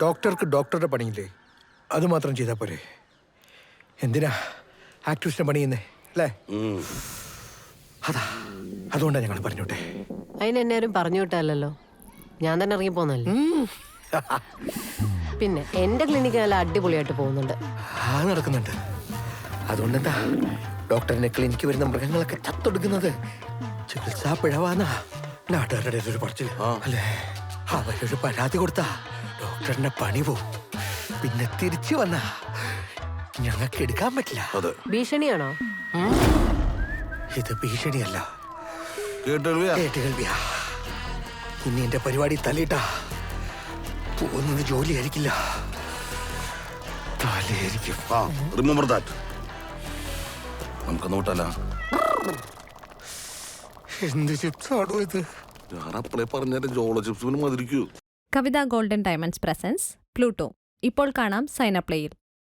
ഡോക്ടർക്ക് ഡോക്ടറുടെ പണിയില്ലേ, അത് മാത്രം ചെയ്താൽ പോരെ? എന്തിനാ ആക്ടിവിസ്റ്റിനെ പണിയുന്നേ അല്ലേ? അതുകൊണ്ടാണ് ഞങ്ങൾ പറഞ്ഞോട്ടെ. അതിനെന്നാരും പറഞ്ഞു വിട്ടല്ലോ, ഞാൻ തന്നെ ഇറങ്ങി പോന്നല്ലേ. പിന്നെ എന്റെ ക്ലിനിക്ക് നല്ല അടിപൊളിയായിട്ട് പോകുന്നുണ്ട്. നടക്കുന്നുണ്ട്. അതുകൊണ്ടെന്താ ഡോക്ടറിന്റെ ക്ലിനിക്ക് വരുന്ന മൃഗങ്ങളൊക്കെ ചത്തൊടുക്കുന്നത് ചികിത്സാ പിഴവാന്നാ നാട്ടുകാരുടെ ഒരു പറച്ചിൽ അല്ലേ? അവരൊരു പരാതി കൊടുത്താ ഡോക്ടറിന്റെ പണി പോവും. പിന്നെ തിരിച്ചു വന്നാ ഞങ്ങൾക്ക് എടുക്കാൻ പറ്റില്ല. ഭീഷണിയാണോ? ഇത് ഭീഷണിയല്ല, കേട്ടുകേൾവിയാ. ഇനി എന്റെ പരിപാടി തലയിട്ടാ പോകുന്നത് ജോലിയായിരിക്കില്ല, തലയായിരിക്കും. എന്ത് ചിപ്സാണോ ഇത്? കവിത ഗോൾഡൻ ഡയമണ്ട്സ് പ്രസൻസ് പ്ലൂട്ടോ ഇപ്പോൾ കാണാം സൈന പ്ലേയിൽ.